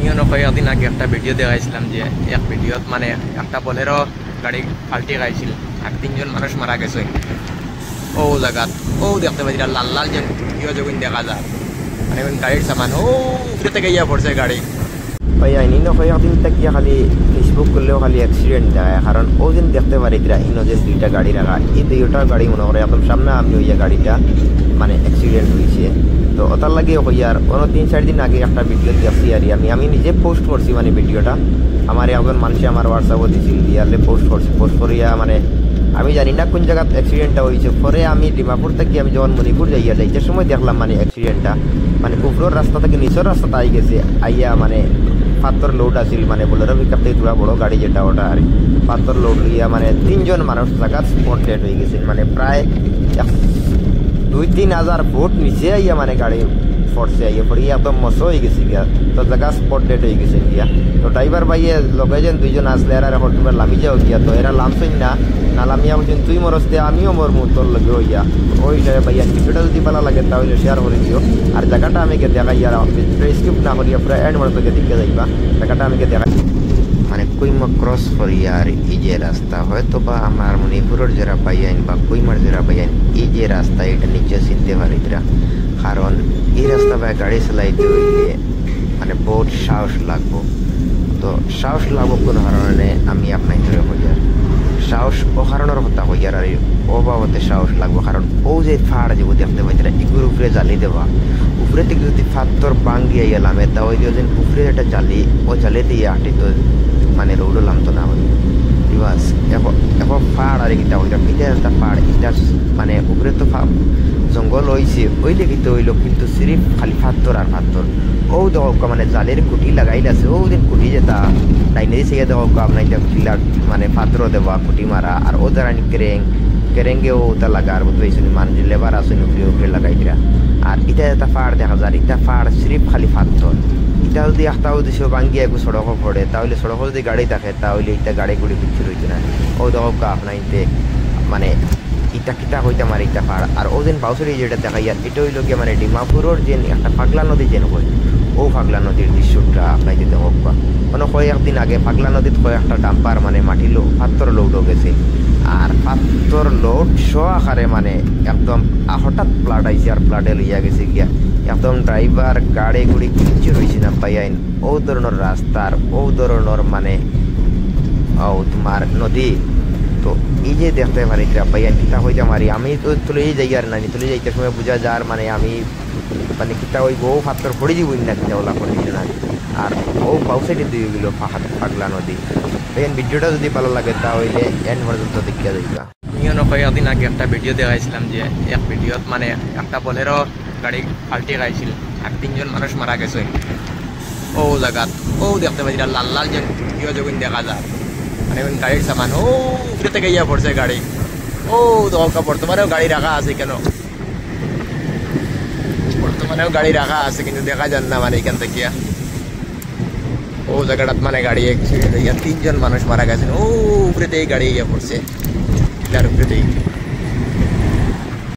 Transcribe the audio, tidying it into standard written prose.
আমিও কয়েকদিন আগে একটা ভিডিও দেখাইছিলাম যে এক ভিডিওত মানে একটা বলেরো গাড়ি পাল্টি খাইছিল আর 3 জন মানুষ মারা গেছে ও জায়গাত। ও দেখতে পাচ্ছি লাল লাল যে ভিডিও যখন দেখা যায় মানে গাড়ির সামান ও উপরে থেকে ইয়া পড়ছে গাড়ি। ভাই আইনি কয়েকদিন থেকে খালি ফেসবুক করলেও খালি অ্যাক্সিডেন্ট দেয়, কারণ ও দিন দেখতে পারি ইনো যে 2টা গাড়ি রাখা, এই 2টা গাড়ি মনে করে একদম সামনে আমি ওই গাড়িটা মানে অ্যাক্সিডেন্ট হয়েছে। তো ওটার লাগে হইয়ার কোনো 3-4 দিন আগে একটা ভিডিও দেখছি আর আমি নিজে পোস্ট করছি মানে ভিডিওটা আমার একজন মানুষে আমার হোয়াটসঅ্যাপে দিয়েছিল দিয়ালে পোস্ট করিয়া মানে আমি জানি না কোন জায়গায় অ্যাক্সিডেন্টটা হয়েছে। পরে আমি ডিমাপুর থেকে আমি যখন মণিপুর যাইতে সময় দেখলাম মানে অ্যাক্সিডেন্টটা মানে উপরের রাস্তা থেকে নিচের রাস্তাতে আই গেছে আইয়া মানে পাথর লোড আছিল মানে বোলেরো পিকআপ থেকে তোলা বড় গাড়ি যেটা ওটা আর পাথর লোড লইয়া মানে 3 জন মানুষ জায়গা স্পট ডেড হয়ে গেছে মানে প্রায় 2-3 হাজার ফুট নিচে আইয়া মানে গাড়ি পড়ছে আইয়া পড়ে একদম মশ হয়ে গেছে গিয়া। তো জায়গা স্পট ডেড হয়ে গেছে গিয়া। তো ড্রাইভার ভাইয়ে লগে যেন 2 জন আসলে এরা এখন তোমরা লামি যাও গিয়া। তো এরা লামছই না লামিয়া বলছেন তুই মরস্তে আমিও মরমু তোর লগে হইয়া ওই ভাইয়া ভিডিওটা যদি ভালো লাগে তাহলে শেয়ার করে দিও। আর জায়গাটা আমাকে দেখাই আর স্কিপ না করিয়া পুরো এন্ড পর্যন্ত দেখে যাইবা। জায়গাটা আমাকে দেখাই মানে কুইমা ক্রস করিয়া আর এই যে রাস্তা হয়তো বা আমার মণিপুরের যারা পাইয়াইন বা কুইমার যারা পাইয়াইন এই যে রাস্তা এটা নিচে চিনতে পারি কারণ এই রাস্তা বা গাড়ি চালাইতে হইলে মানে বহুত সাহস লাগবো। তো সাহস লাগবো কোন কারণে আমি আপনার ধরে হইয়ার সাহস ও কারণের কথা হইয়ার আর ও বাবতে সাহস লাগবো কারণ ও যে ফাড় যে দেখতে পাইতে এগুলোর উপরে জ্বালি দেওয়া উপরে থেকে যদি ফাত্তর বাঙ্গিয়া গেলাম তা ওই দিন উপরে একটা জালি ও জালি দিয়ে আটি তো মানে রৌড লামতো না হই বাস এখন ফাড় আর এটা হইলাম এটা একটা ফাড় এটা মানে উপরে তো জঙ্গল হয়েছে ওই লেগিতে হইল কিন্তু সিরিফ খালি ফাত্তর আর ফাত্তর ও দেখো মানে জালের কুটি লাগাইলে আছে ও দিন কুটি যেটা ডাইনে দিছে দেখো আপনার কিলার মানে ফাত্র দেওয়া কুটি মারা আর ও দ্বারা কেরেঙ্গেও ওটা লাগা আর বুঝতে মানুষ লেবার আছে উপরে লাগাই দিরা। আর এটা একটা ফাড় দেখা যায় এটা ফাড় সিরিফ খালি ফাত্তর এটা যদি একটা উদ্দেশ্য ভাঙ্গিয়ে একটু সড়ক পড়ে তাহলে সড়ক যদি গাড়ি থাকে তাহলে এটা গাড়ি গুড়ি কিছু রইতে না ও দেখো আপনার ইতে মানে ইটা কিতা হইতে মারে ইটা পাড়। আর ও দিন বাউসরি যেটা দেখাই আর এটা হইল গিয়ে মানে ডিমাপুরের যে একটা পাগলা নদী যেন হয় ও পাগলা নদীর দৃশ্যটা আপনার যদি হোক বা কোনো কয়েকদিন আগে পাগলা নদীত কয়েকটা ডাম্পার মানে মাটি পাত্তর লোডও গেছে আর পাত্তর লোড আকারে মানে একদম হঠাৎ প্লাট আইছে আর প্লাটে লইয়া গেছে গিয়া একদম ড্রাইভার গাড়ি গুড়ি কিচ্ছু রয়েছে না পাইয়াইন ও ধরনের রাস্তার ও ধরনের মানে তোমার নদী। তো এই যে দেখতে পারি পাইয়ান কিতা হইতে মারি আমি তো তুলেই যাই আর না তুলে যাইতে সময় বোঝা যার মানে আমি মানে কিতা ওই বউ ফাত্তর পড়ে যাবই না কিনা ওলা পড়ে দিল না আর ও পাউসাইডে দিয়ে গেল পাগলা নদী। দেখেন ভিডিওটা যদি ভালো লাগে তাহলে এন্ড পর্যন্ত দেখিয়া যাইবা। আমিও কয়েকদিন আগে একটা ভিডিও দেখাইছিলাম যে এক ভিডিওত মানে একটা বলেরো গাড়ি পাল্টি খাইছিল আর 3 জন মানুষ মারা গেছে ও জায়গাত। ও দেখতে পাচ্ছি লাল লাল যে ভিডিও যখন দেখা যায় মানে গাড়ির সামান ও উপরে থেকে ইয়া পড়ছে গাড়ি ও দরকার বর্তমানেও গাড়ি রাখা আছে কেন বর্তমানেও গাড়ি রাখা আছে কিন্তু দেখা যান না মানে এখান থেকে ও জায়গাটাত মানে গাড়ি অ্যাক্সিডেন্ট হইয়া 3 জন মানুষ মারা গেছেন ও উপরে থেকে গাড়ি ইয়া পড়ছে উপরে থেকে